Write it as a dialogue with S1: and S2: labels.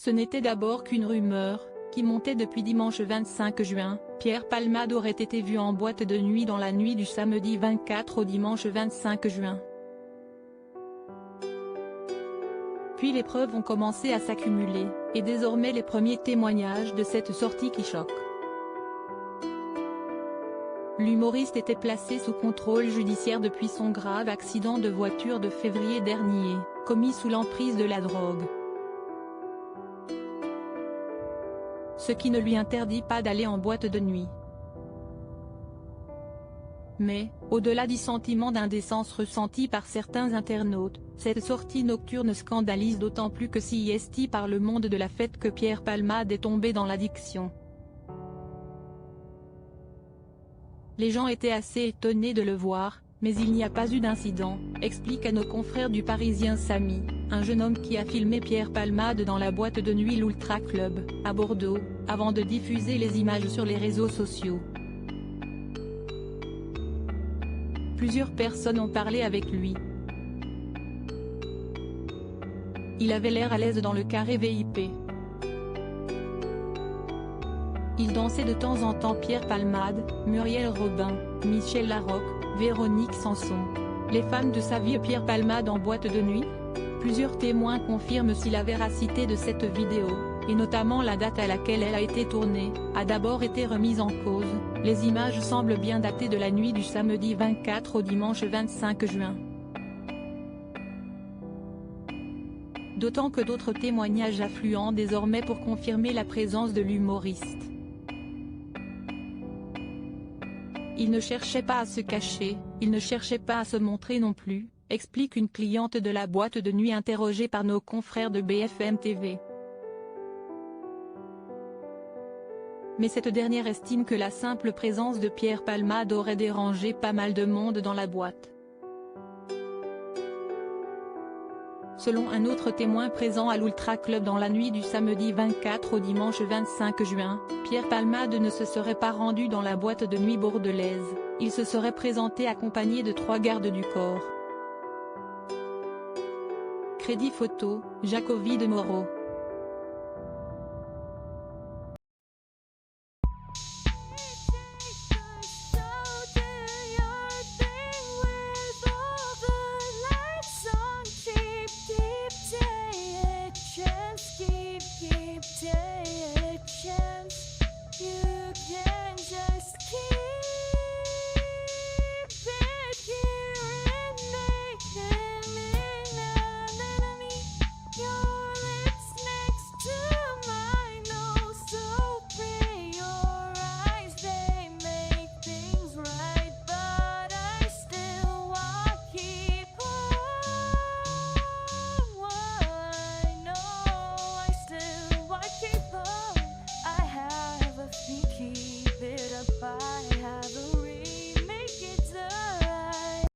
S1: Ce n'était d'abord qu'une rumeur, qui montait depuis dimanche 25 juin, Pierre Palmade aurait été vu en boîte de nuit dans la nuit du samedi 24 au dimanche 25 juin. Puis les preuves ont commencé à s'accumuler, et désormais les premiers témoignages de cette sortie qui choquent. L'humoriste était placé sous contrôle judiciaire depuis son grave accident de voiture de février dernier, commis sous l'emprise de la drogue. Ce qui ne lui interdit pas d'aller en boîte de nuit. Mais, au-delà du sentiment d'indécence ressenti par certains internautes, cette sortie nocturne scandalise d'autant plus que s'y est par le monde de la fête que Pierre Palmade est tombé dans l'addiction. Les gens étaient assez étonnés de le voir, mais il n'y a pas eu d'incident, explique à nos confrères du Parisien Samy, un jeune homme qui a filmé Pierre Palmade dans la boîte de nuit l'Ultra Club, à Bordeaux, avant de diffuser les images sur les réseaux sociaux. Plusieurs personnes ont parlé avec lui. Il avait l'air à l'aise dans le carré VIP. Il dansait de temps en temps Pierre Palmade, Muriel Robin, Michel Larocque, Véronique Sanson. Les fans de sa vie Pierre Palmade en boîte de nuit? Plusieurs témoins confirment si la véracité de cette vidéo, et notamment la date à laquelle elle a été tournée, a d'abord été remise en cause. Les images semblent bien datées de la nuit du samedi 24 au dimanche 25 juin. D'autant que d'autres témoignages affluent désormais pour confirmer la présence de l'humoriste. Il ne cherchait pas à se cacher, il ne cherchait pas à se montrer non plus, explique une cliente de la boîte de nuit interrogée par nos confrères de BFM TV. Mais cette dernière estime que la simple présence de Pierre Palmade aurait dérangé pas mal de monde dans la boîte. Selon un autre témoin présent à l'Ultra Club dans la nuit du samedi 24 au dimanche 25 juin, Pierre Palmade ne se serait pas rendu dans la boîte de nuit bordelaise, il se serait présenté accompagné de 3 gardes du corps. Crédit photo, Jacobi de Moreau.